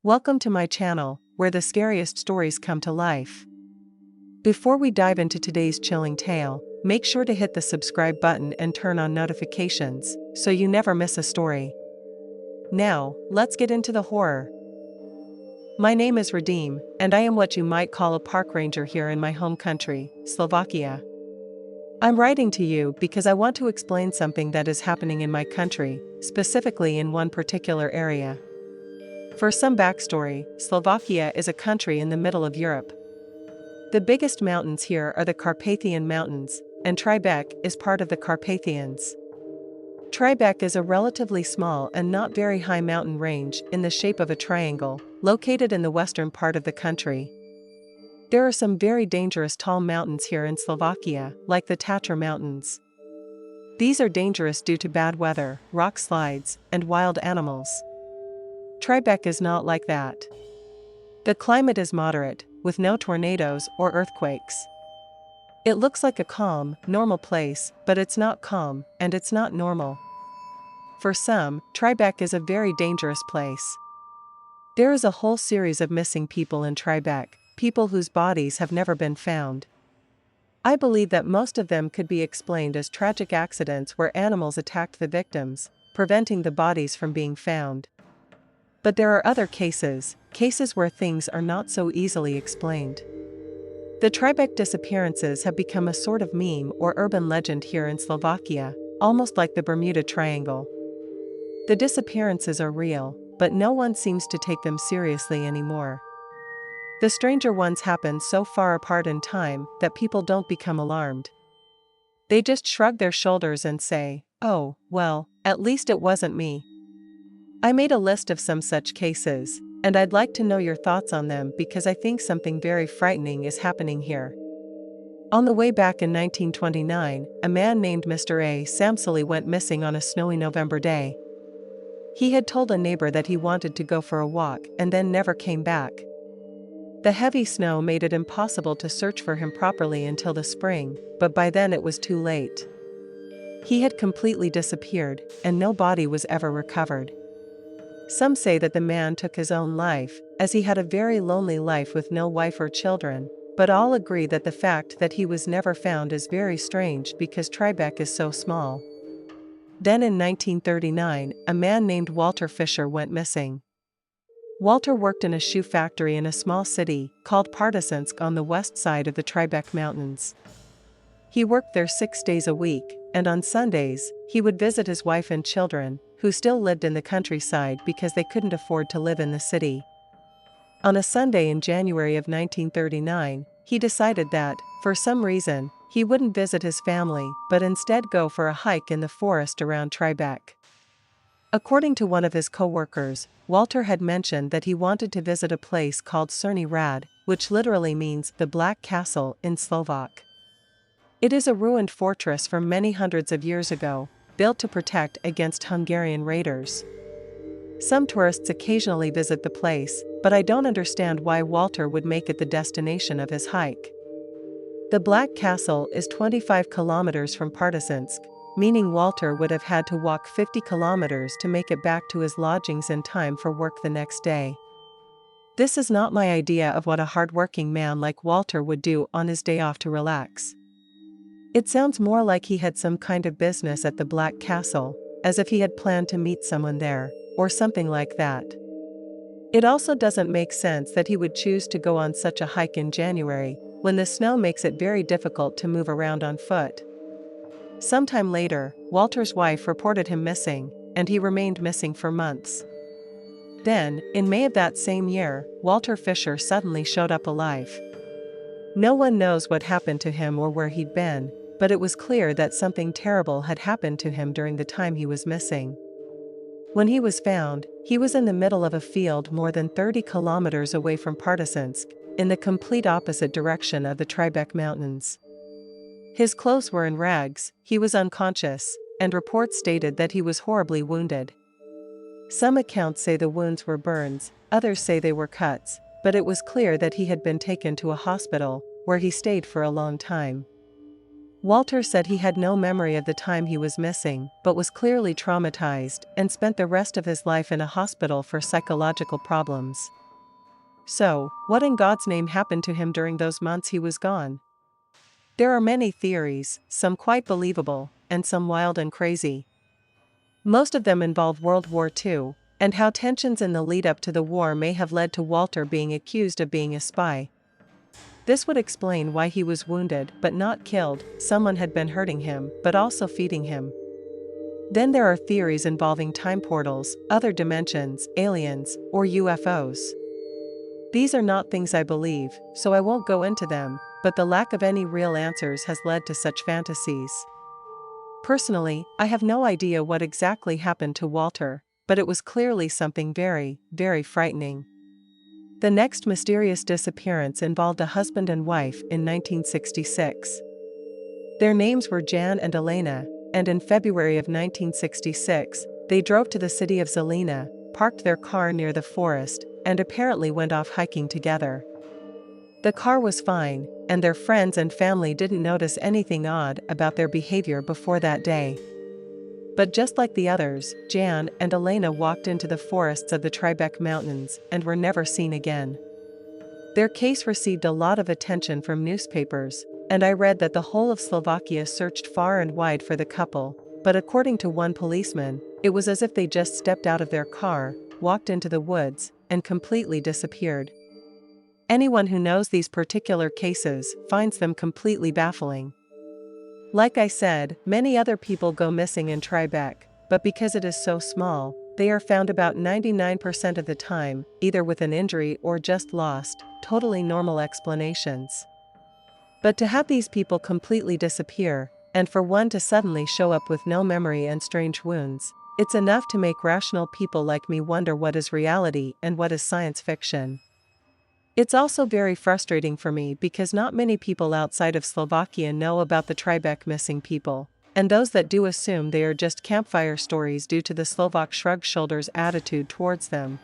Welcome to my channel, where the scariest stories come to life. Before we dive into today's chilling tale, make sure to hit the subscribe button and turn on notifications, so you never miss a story. Now, let's get into the horror. My name is Redeem, and I am what you might call a park ranger here in my home country, Slovakia. I'm writing to you because I want to explain something that is happening in my country, specifically in one particular area. For some backstory, Slovakia is a country in the middle of Europe. The biggest mountains here are the Carpathian Mountains, and Tribec is part of the Carpathians. Tribec is a relatively small and not very high mountain range in the shape of a triangle, located in the western part of the country. There are some very dangerous tall mountains here in Slovakia, like the Tatra Mountains. These are dangerous due to bad weather, rock slides, and wild animals. Tribec is not like that. The climate is moderate, with no tornadoes or earthquakes. It looks like a calm, normal place, but it's not calm, and it's not normal. For some, Tribec is a very dangerous place. There is a whole series of missing people in Tribec, people whose bodies have never been found. I believe that most of them could be explained as tragic accidents where animals attacked the victims, preventing the bodies from being found. But there are other cases where things are not so easily explained. The Tribec disappearances have become a sort of meme or urban legend here in Slovakia, almost like the Bermuda Triangle. The disappearances are real, but no one seems to take them seriously anymore. The stranger ones happen so far apart in time that people don't become alarmed. They just shrug their shoulders and say, "Oh, well, at least it wasn't me." I made a list of some such cases, and I'd like to know your thoughts on them because I think something very frightening is happening here. On the way back in 1929, a man named Mr. A. Samsoli went missing on a snowy November day. He had told a neighbor that he wanted to go for a walk and then never came back. The heavy snow made it impossible to search for him properly until the spring, but by then it was too late. He had completely disappeared, and no body was ever recovered. Some say that the man took his own life, as he had a very lonely life with no wife or children, but all agree that the fact that he was never found is very strange because Tribec is so small. Then in 1939, a man named Walter Fisher went missing. Walter worked in a shoe factory in a small city called Partisansk on the west side of the Tribec Mountains. He worked there 6 days a week, and on Sundays, he would visit his wife and children, who still lived in the countryside because they couldn't afford to live in the city. On a Sunday in January of 1939, he decided that, for some reason, he wouldn't visit his family but instead go for a hike in the forest around Tribec. According to one of his co-workers, Walter had mentioned that he wanted to visit a place called Černý hrad, which literally means the Black Castle in Slovak. It is a ruined fortress from many hundreds of years ago, built to protect against Hungarian raiders. Some tourists occasionally visit the place, but I don't understand why Walter would make it the destination of his hike. The Black Castle is 25 kilometers from Partisansk, meaning Walter would have had to walk 50 kilometers to make it back to his lodgings in time for work the next day. This is not my idea of what a hardworking man like Walter would do on his day off to relax. It sounds more like he had some kind of business at the Black Castle, as if he had planned to meet someone there, or something like that. It also doesn't make sense that he would choose to go on such a hike in January, when the snow makes it very difficult to move around on foot. Sometime later, Walter's wife reported him missing, and he remained missing for months. Then, in May of that same year, Walter Fisher suddenly showed up alive. No one knows what happened to him or where he'd been, but it was clear that something terrible had happened to him during the time he was missing. When he was found, he was in the middle of a field more than 30 kilometers away from Partisansk, in the complete opposite direction of the Tribec Mountains. His clothes were in rags, he was unconscious, and reports stated that he was horribly wounded. Some accounts say the wounds were burns, others say they were cuts, but it was clear that he had been taken to a hospital, where he stayed for a long time. Walter said he had no memory of the time he was missing, but was clearly traumatized and spent the rest of his life in a hospital for psychological problems. So, what in God's name happened to him during those months he was gone? There are many theories, some quite believable, and some wild and crazy. Most of them involve World War II, and how tensions in the lead-up to the war may have led to Walter being accused of being a spy. This would explain why he was wounded but not killed. Someone had been hurting him, but also feeding him. Then there are theories involving time portals, other dimensions, aliens, or UFOs. These are not things I believe, so I won't go into them, but the lack of any real answers has led to such fantasies. Personally, I have no idea what exactly happened to Walter, but it was clearly something very, very frightening. The next mysterious disappearance involved a husband and wife in 1966. Their names were Jan and Elena, and in February of 1966, they drove to the city of Zelina, parked their car near the forest, and apparently went off hiking together. The car was fine, and their friends and family didn't notice anything odd about their behavior before that day. But just like the others, Jan and Elena walked into the forests of the Tribec Mountains and were never seen again. Their case received a lot of attention from newspapers, and I read that the whole of Slovakia searched far and wide for the couple, but according to one policeman, it was as if they just stepped out of their car, walked into the woods, and completely disappeared. Anyone who knows these particular cases finds them completely baffling. Like I said, many other people go missing in Tribec, but because it is so small, they are found about 99% of the time, either with an injury or just lost, totally normal explanations. But to have these people completely disappear, and for one to suddenly show up with no memory and strange wounds, it's enough to make rational people like me wonder what is reality and what is science fiction. It's also very frustrating for me because not many people outside of Slovakia know about the Tribec missing people, and those that do assume they are just campfire stories due to the Slovak shrug shoulders attitude towards them.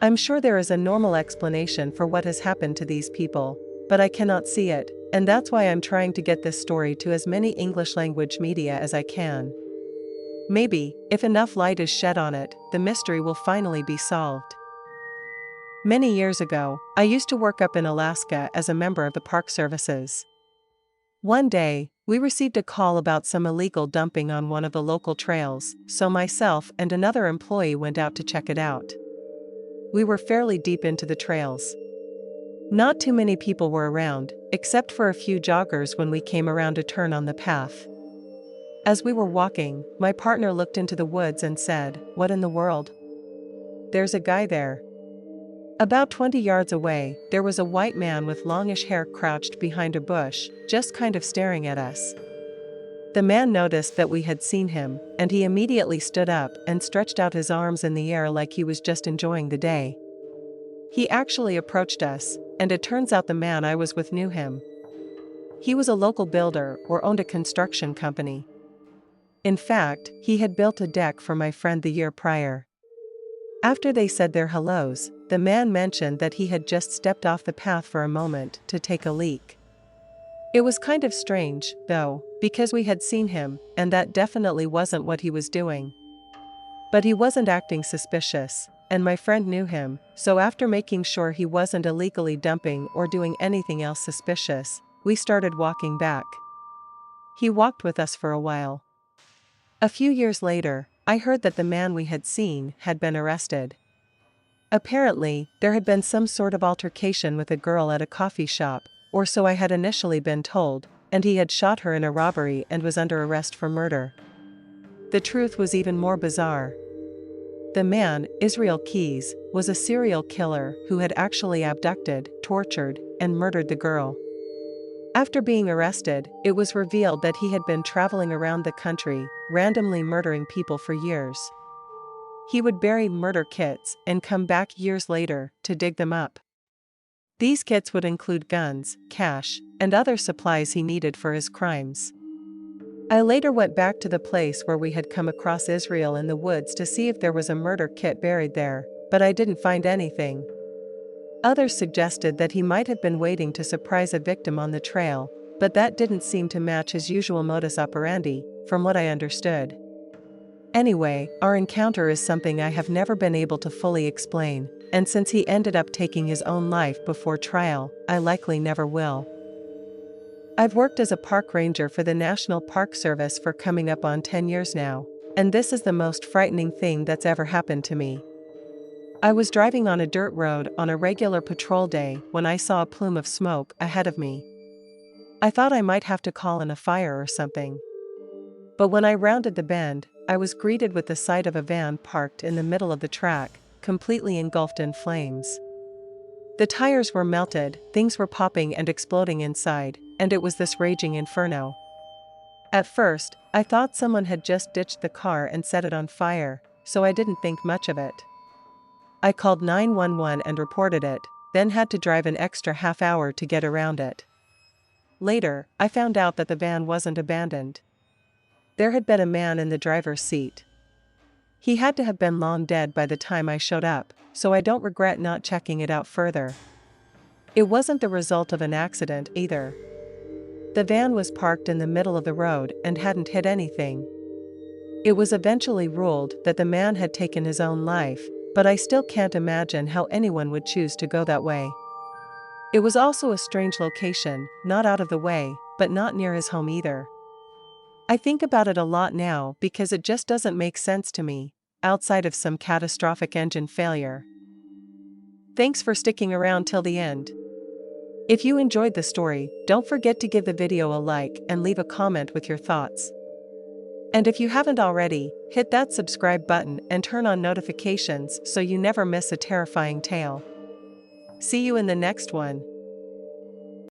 I'm sure there is a normal explanation for what has happened to these people, but I cannot see it, and that's why I'm trying to get this story to as many English language media as I can. Maybe, if enough light is shed on it, the mystery will finally be solved. Many years ago, I used to work up in Alaska as a member of the Park Services. One day, we received a call about some illegal dumping on one of the local trails, so myself and another employee went out to check it out. We were fairly deep into the trails. Not too many people were around, except for a few joggers when we came around a turn on the path. As we were walking, my partner looked into the woods and said, "What in the world? There's a guy there." About 20 yards away, there was a white man with longish hair crouched behind a bush, just kind of staring at us. The man noticed that we had seen him, and he immediately stood up and stretched out his arms in the air like he was just enjoying the day. He actually approached us, and it turns out the man I was with knew him. He was a local builder or owned a construction company. In fact, he had built a deck for my friend the year prior. After they said their hellos, the man mentioned that he had just stepped off the path for a moment to take a leak. It was kind of strange, though, because we had seen him, and that definitely wasn't what he was doing. But he wasn't acting suspicious, and my friend knew him, so after making sure he wasn't illegally dumping or doing anything else suspicious, we started walking back. He walked with us for a while. A few years later, I heard that the man we had seen had been arrested. Apparently, there had been some sort of altercation with a girl at a coffee shop, or so I had initially been told, and he had shot her in a robbery and was under arrest for murder. The truth was even more bizarre. The man, Israel Keys, was a serial killer who had actually abducted, tortured, and murdered the girl. After being arrested, it was revealed that he had been traveling around the country, randomly murdering people for years. He would bury murder kits and come back years later to dig them up. These kits would include guns, cash, and other supplies he needed for his crimes. I later went back to the place where we had come across Israel in the woods to see if there was a murder kit buried there, but I didn't find anything. Others suggested that he might have been waiting to surprise a victim on the trail, but that didn't seem to match his usual modus operandi, from what I understood. Anyway, our encounter is something I have never been able to fully explain, and since he ended up taking his own life before trial, I likely never will. I've worked as a park ranger for the National Park Service for coming up on 10 years now, and this is the most frightening thing that's ever happened to me. I was driving on a dirt road on a regular patrol day when I saw a plume of smoke ahead of me. I thought I might have to call in a fire or something. But when I rounded the bend, I was greeted with the sight of a van parked in the middle of the track, completely engulfed in flames. The tires were melted, things were popping and exploding inside, and it was this raging inferno. At first, I thought someone had just ditched the car and set it on fire, so I didn't think much of it. I called 911 and reported it, then had to drive an extra half hour to get around it. Later, I found out that the van wasn't abandoned. There had been a man in the driver's seat. He had to have been long dead by the time I showed up, so I don't regret not checking it out further. It wasn't the result of an accident either. The van was parked in the middle of the road and hadn't hit anything. It was eventually ruled that the man had taken his own life, but I still can't imagine how anyone would choose to go that way. It was also a strange location, not out of the way, but not near his home either. I think about it a lot now because it just doesn't make sense to me, outside of some catastrophic engine failure. Thanks for sticking around till the end. If you enjoyed the story, don't forget to give the video a like and leave a comment with your thoughts. And if you haven't already, hit that subscribe button and turn on notifications so you never miss a terrifying tale. See you in the next one.